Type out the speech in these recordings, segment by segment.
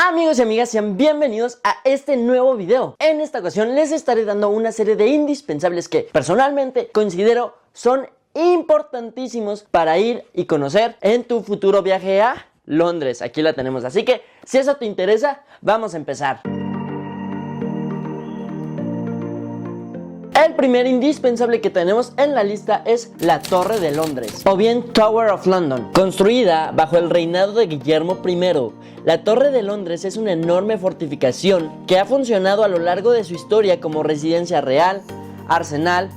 Amigos y amigas, sean bienvenidos a este nuevo video. En esta ocasión les estaré dando una serie de indispensables que personalmente considero son importantísimos para ir y conocer en tu futuro viaje a Londres. Aquí la tenemos, así que si eso te interesa, vamos a empezar. El primer indispensable que tenemos en la lista es la Torre de Londres, o bien Tower of London. Construida bajo el reinado de Guillermo I, la Torre de Londres es una enorme fortificación que ha funcionado a lo largo de su historia como residencia real, arsenal,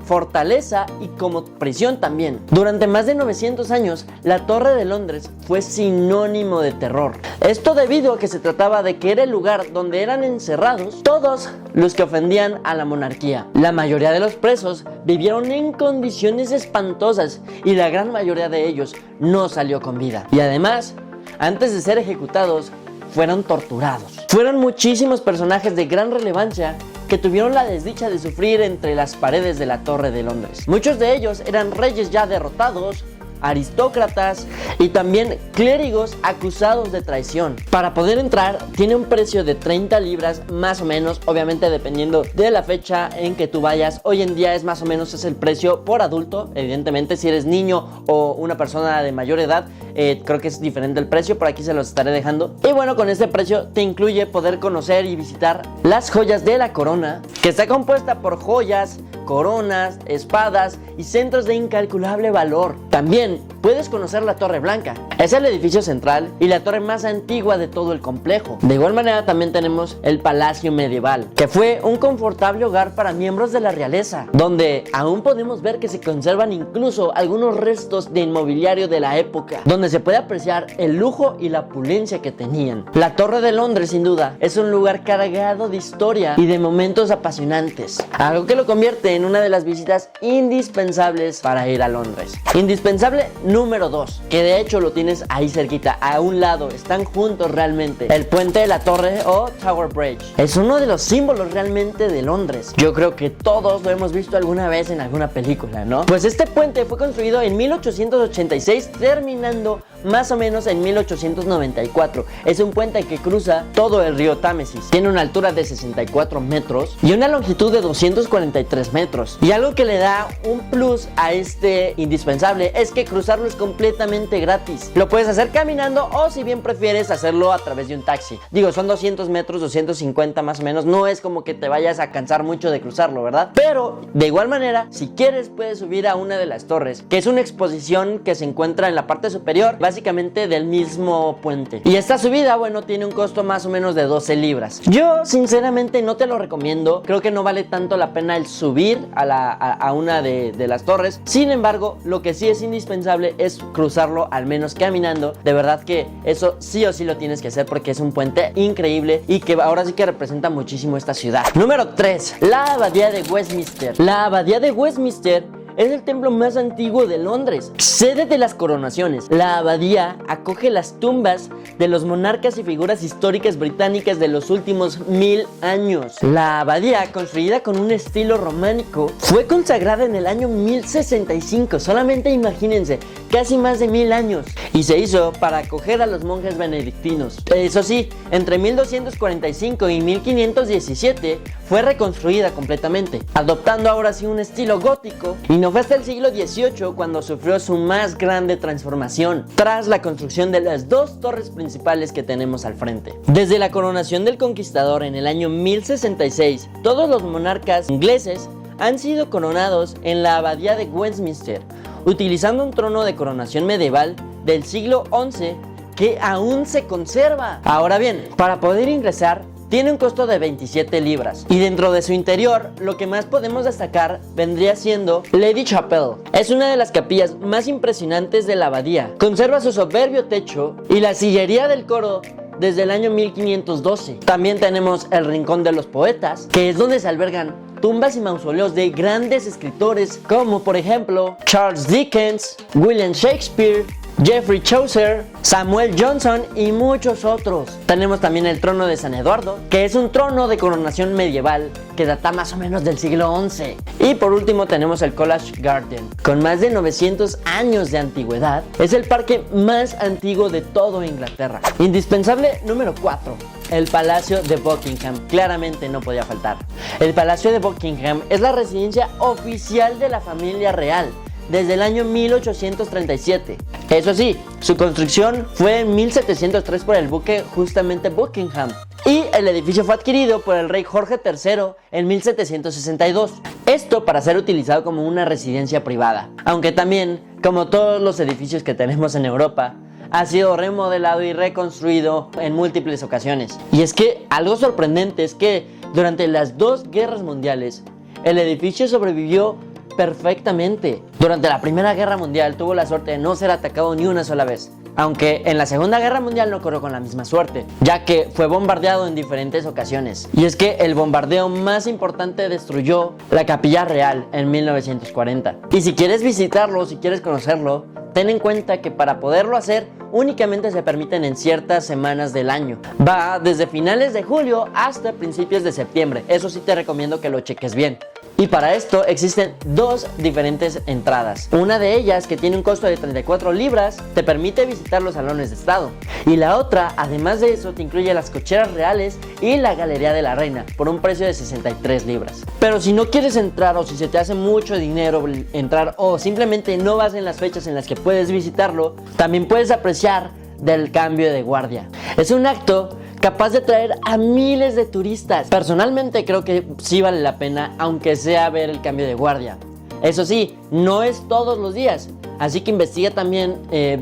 fortaleza y como prisión también. Durante más de 900 años, la Torre de Londres fue sinónimo de terror. Esto debido a que se trataba de que era el lugar donde eran encerrados todos los que ofendían a la monarquía. La mayoría de los presos vivieron en condiciones espantosas y la gran mayoría de ellos no salió con vida. Y además, antes de ser ejecutados, fueron torturados. Fueron muchísimos personajes de gran relevancia que tuvieron la desdicha de sufrir entre las paredes de la Torre de Londres. Muchos de ellos eran reyes ya derrotados, aristócratas y también clérigos acusados de traición. Para poder entrar tiene un precio de 30 libras más o menos, obviamente dependiendo de la fecha en que tú vayas. Hoy en día es más o menos es el precio por adulto. Evidentemente si eres niño o una persona de mayor edad, creo que es diferente el precio. Por aquí se los estaré dejando. Y bueno, con este precio te incluye poder conocer y visitar las joyas de la corona, que está compuesta por joyas, coronas, espadas y centros de incalculable valor. También puedes conocer la Torre Blanca. Es el edificio central y la torre más antigua de todo el complejo. De igual manera también tenemos el Palacio Medieval, que fue un confortable hogar para miembros de la realeza, donde aún podemos ver que se conservan incluso algunos restos de inmobiliario de la época, donde se puede apreciar el lujo y la opulencia que tenían. La Torre de Londres, sin duda, es un lugar cargado de historia y de momentos apasionantes, algo que lo convierte en una de las visitas indispensables para ir a Londres. Indispensable número 2, que de hecho lo tienes ahí cerquita, a un lado, están juntos realmente. El puente de la Torre o Tower Bridge es uno de los símbolos realmente de Londres. Yo creo que todos lo hemos visto alguna vez en alguna película, ¿no? Pues este puente fue construido en 1886, terminando más o menos en 1894. Es un puente que cruza todo el río Támesis. Tiene una altura de 64 metros y una longitud de 243 metros. Y algo que le da un plus a este indispensable es que cruzarlo es completamente gratis. Lo puedes hacer caminando o si bien prefieres hacerlo a través de un taxi. Digo, son 200 metros, 250 más o menos. No es como que te vayas a cansar mucho de cruzarlo, ¿verdad? Pero de igual manera, si quieres puedes subir a una de las torres, que es una exposición que se encuentra en la parte superior, básicamente del mismo puente. Y esta subida, bueno, tiene un costo más o menos de 12 libras. Yo sinceramente no te lo recomiendo. Creo que no vale tanto la pena el subir a una de las torres. Sin embargo, lo que sí es indispensable es cruzarlo al menos caminando. De verdad que eso sí o sí lo tienes que hacer porque es un puente increíble y que ahora sí que representa muchísimo esta ciudad. Número 3, la Abadía de Westminster. La Abadía de Westminster es el templo más antiguo de Londres, sede de las coronaciones. La abadía acoge las tumbas de los monarcas y figuras históricas británicas de los últimos 1000 años. La abadía, construida con un estilo románico, fue consagrada en el año 1065. Solamente imagínense, casi más de 1000 años. Y se hizo para acoger a los monjes benedictinos. Eso sí, entre 1245 y 1517 fue reconstruida completamente, adoptando ahora sí un estilo gótico. Y no fue hasta el siglo XVIII cuando sufrió su más grande transformación, tras la construcción de las dos torres principales que tenemos al frente. Desde la coronación del conquistador en el año 1066, todos los monarcas ingleses han sido coronados en la Abadía de Westminster, utilizando un trono de coronación medieval del siglo XI que aún se conserva. Ahora bien, para poder ingresar tiene un costo de 27 libras y dentro de su interior lo que más podemos destacar vendría siendo Lady Chapel. Es una de las capillas más impresionantes de la abadía. Conserva su soberbio techo y la sillería del coro desde el año 1512. También tenemos el Rincón de los Poetas, que es donde se albergan tumbas y mausoleos de grandes escritores como por ejemplo Charles Dickens, William Shakespeare, Geoffrey Chaucer, Samuel Johnson y muchos otros. Tenemos también el trono de San Eduardo, que es un trono de coronación medieval que data más o menos del siglo XI. Y por último tenemos el College Garden, con más de 900 años de antigüedad. Es el parque más antiguo de todo Inglaterra. Indispensable número 4. El Palacio de Buckingham, claramente no podía faltar. El Palacio de Buckingham es la residencia oficial de la familia real desde el año 1837. Eso sí, su construcción fue en 1703 por el buque justamente Buckingham, y el edificio fue adquirido por el rey Jorge III en 1762. Esto para ser utilizado como una residencia privada, aunque también, como todos los edificios que tenemos en Europa, ha sido remodelado y reconstruido en múltiples ocasiones. Y es que algo sorprendente es que durante las dos guerras mundiales, el edificio sobrevivió perfectamente. Durante la Primera Guerra Mundial tuvo la suerte de no ser atacado ni una sola vez, aunque en la Segunda Guerra Mundial no corrió con la misma suerte, ya que fue bombardeado en diferentes ocasiones. Y es que el bombardeo más importante destruyó la Capilla Real en 1940. Y si quieres visitarlo, si quieres conocerlo, ten en cuenta que para poderlo hacer únicamente se permiten en ciertas semanas del año. Va desde finales de julio hasta principios de septiembre. Eso sí te recomiendo que lo cheques bien. Y para esto existen dos diferentes entradas. Una de ellas, que tiene un costo de 34 libras, te permite visitar los salones de estado. Y la otra, además de eso, te incluye las cocheras reales y la Galería de la Reina por un precio de 63 libras. Pero si no quieres entrar, o si se te hace mucho dinero entrar, o simplemente no vas en las fechas en las que puedes visitarlo, también puedes apreciar del cambio de guardia. Es un acto capaz de traer a miles de turistas. Personalmente creo que sí vale la pena, aunque sea ver el cambio de guardia. Eso sí, no es todos los días, así que investiga también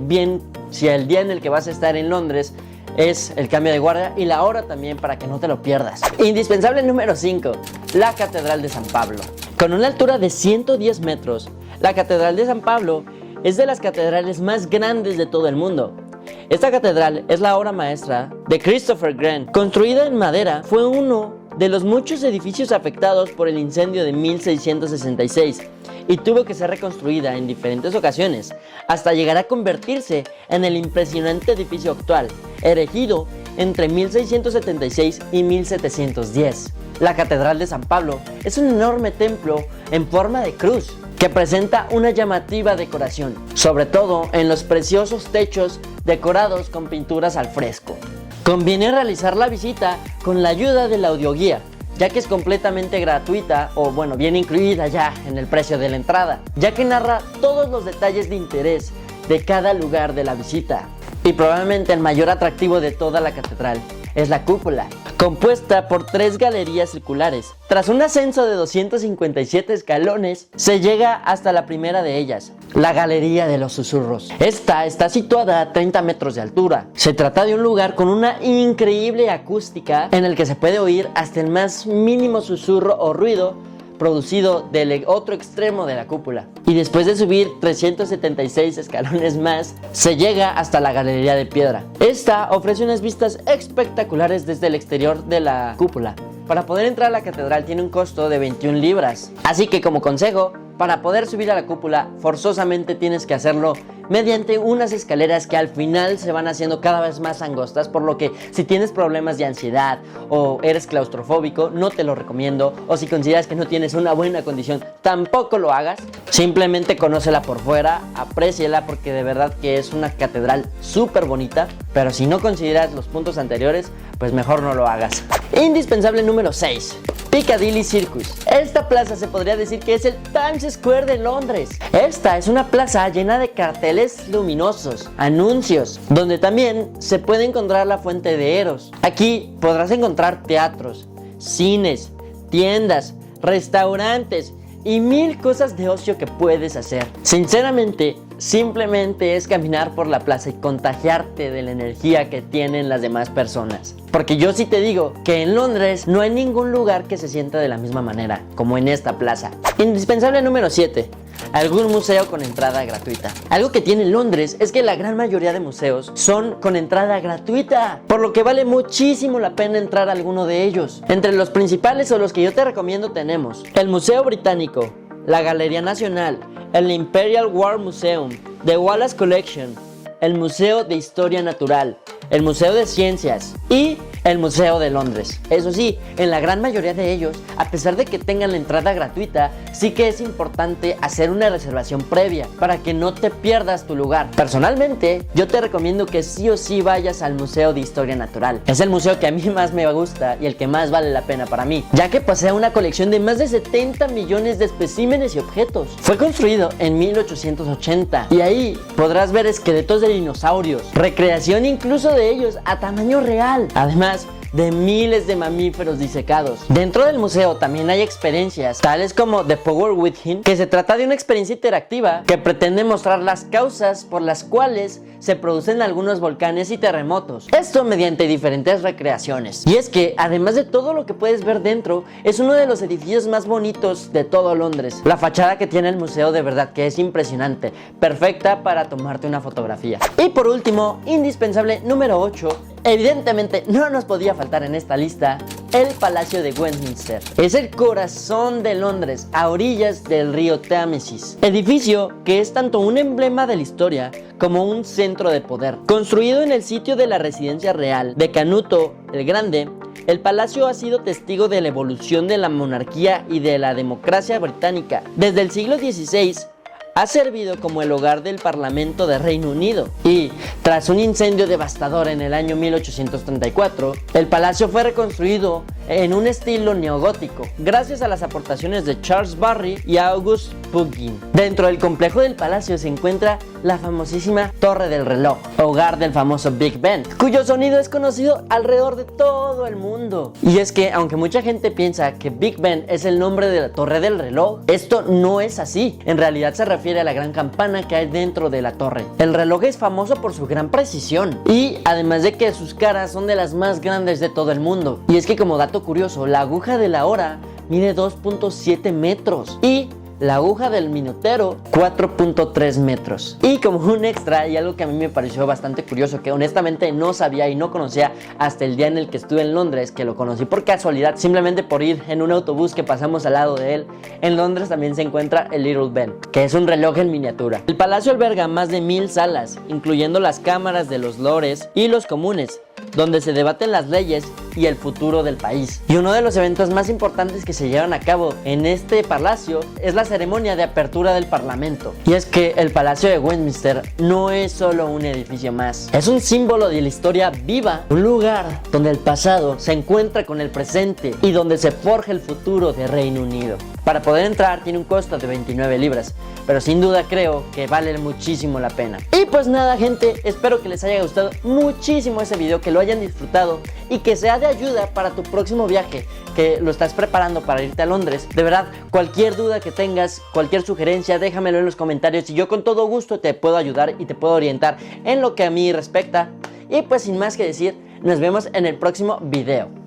bien si el día en el que vas a estar en Londres es el cambio de guardia, y la hora también, para que no te lo pierdas. Indispensable número 5, la Catedral de San Pablo. Con una altura de 110 metros, la Catedral de San Pablo es de las catedrales más grandes de todo el mundo. Esta catedral es la obra maestra de Christopher Wren. Construida en madera, fue uno de los muchos edificios afectados por el incendio de 1666 y tuvo que ser reconstruida en diferentes ocasiones hasta llegar a convertirse en el impresionante edificio actual, erigido entre 1676 y 1710. La Catedral de San Pablo es un enorme templo en forma de cruz que presenta una llamativa decoración, sobre todo en los preciosos techos decorados con pinturas al fresco. Conviene realizar la visita con la ayuda de la audioguía, ya que es completamente gratuita, o bueno, viene incluida ya en el precio de la entrada, ya que narra todos los detalles de interés de cada lugar de la visita. Y probablemente el mayor atractivo de toda la catedral es la cúpula, compuesta por 3 galerías circulares. Tras un ascenso de 257 escalones, se llega hasta la primera de ellas, la Galería de los Susurros. Esta está situada a 30 metros de altura. Se trata de un lugar con una increíble acústica en el que se puede oír hasta el más mínimo susurro o ruido producido del otro extremo de la cúpula. Y después de subir 376 escalones más, se llega hasta la Galería de Piedra. Esta ofrece unas vistas espectaculares desde el exterior de la cúpula. Para poder entrar a la catedral tiene un costo de 21 libras. Así que, como consejo, para poder subir a la cúpula, forzosamente tienes que hacerlo mediante unas escaleras que al final se van haciendo cada vez más angostas, por lo que si tienes problemas de ansiedad o eres claustrofóbico, no te lo recomiendo, o si consideras que no tienes una buena condición, tampoco lo hagas. Simplemente conócela por fuera, apréciala, porque de verdad que es una catedral súper bonita, pero si no consideras los puntos anteriores, pues mejor no lo hagas. Indispensable número 6. Piccadilly Circus. Esta plaza se podría decir que es el Times Square de Londres. Esta es una plaza llena de carteles luminosos, anuncios, donde también se puede encontrar la Fuente de Eros. Aquí podrás encontrar teatros, cines, tiendas, restaurantes y 1000 cosas de ocio que puedes hacer. Sinceramente, simplemente es caminar por la plaza y contagiarte de la energía que tienen las demás personas. Porque yo sí te digo que en Londres no hay ningún lugar que se sienta de la misma manera como en esta plaza. Indispensable número 7. Algún museo con entrada gratuita. Algo que tiene Londres es que la gran mayoría de museos son con entrada gratuita, por lo que vale muchísimo la pena entrar a alguno de ellos. Entre los principales o los que yo te recomiendo tenemos el Museo Británico, la Galería Nacional, el Imperial War Museum, The Wallace Collection, el Museo de Historia Natural, el Museo de Ciencias y el Museo de Londres. Eso sí, en la gran mayoría de ellos, a pesar de que tengan la entrada gratuita, sí que es importante hacer una reservación previa para que no te pierdas tu lugar. Personalmente, yo te recomiendo que sí o sí vayas al Museo de Historia Natural. Es el museo que a mí más me gusta y el que más vale la pena para mí, ya que posee una colección de más de 70 millones de especímenes y objetos. Fue construido en 1880 y ahí podrás ver esqueletos de dinosaurios, recreación incluso de ellos a tamaño real, además de miles de mamíferos disecados. Dentro del museo también hay experiencias tales como The Power Within, que se trata de una experiencia interactiva que pretende mostrar las causas por las cuales se producen algunos volcanes y terremotos. Esto mediante diferentes recreaciones. Y es que, además de todo lo que puedes ver dentro, es uno de los edificios más bonitos de todo Londres. La fachada que tiene el museo de verdad que es impresionante, perfecta para tomarte una fotografía. Y por último, indispensable número 8, evidentemente no nos podía faltar en esta lista, el Palacio de Westminster. Es el corazón de Londres, a orillas del río Támesis. Edificio que es tanto un emblema de la historia como un centro de poder. Construido en el sitio de la residencia real de Canuto el Grande, el palacio ha sido testigo de la evolución de la monarquía y de la democracia británica. Desde el siglo XVI ha servido como el hogar del Parlamento de Reino Unido y, tras un incendio devastador en el año 1834, el palacio fue reconstruido en un estilo neogótico, gracias a las aportaciones de Charles Barry y August Pugin. Dentro del complejo del palacio se encuentra la famosísima Torre del Reloj, hogar del famoso Big Ben, cuyo sonido es conocido alrededor de todo el mundo. Y es que, aunque mucha gente piensa que Big Ben es el nombre de la Torre del Reloj, esto no es así. En realidad se refiere a la gran campana que hay dentro de la torre. El reloj es famoso por su gran precisión y además de que sus caras son de las más grandes de todo el mundo. Y es que, como dato curioso, la aguja de la hora mide 2.7 metros y la aguja del minutero 4.3 metros. Y como un extra y algo que a mí me pareció bastante curioso, que honestamente no sabía y no conocía hasta el día en el que estuve en Londres, que lo conocí por casualidad, simplemente por ir en un autobús que pasamos al lado de él. En Londres también se encuentra el Little Ben, que es un reloj en miniatura. El palacio alberga más de 1000 salas, incluyendo las cámaras de los lores y los comunes, donde se debaten las leyes y el futuro del país. Y uno de los eventos más importantes que se llevan a cabo en este palacio es la ceremonia de apertura del Parlamento. Y es que el Palacio de Westminster no es solo un edificio más, es un símbolo de la historia viva, un lugar donde el pasado se encuentra con el presente y donde se forja el futuro de Reino Unido. Para poder entrar tiene un costo de 29 libras, pero sin duda creo que vale muchísimo la pena. Y pues nada, gente, espero que les haya gustado muchísimo ese video, que lo hayan disfrutado y que sea de ayuda para tu próximo viaje, que lo estás preparando para irte a Londres. De verdad, cualquier duda que tengas, cualquier sugerencia, déjamelo en los comentarios y yo con todo gusto te puedo ayudar y te puedo orientar en lo que a mí respecta. Y pues sin más que decir, nos vemos en el próximo video.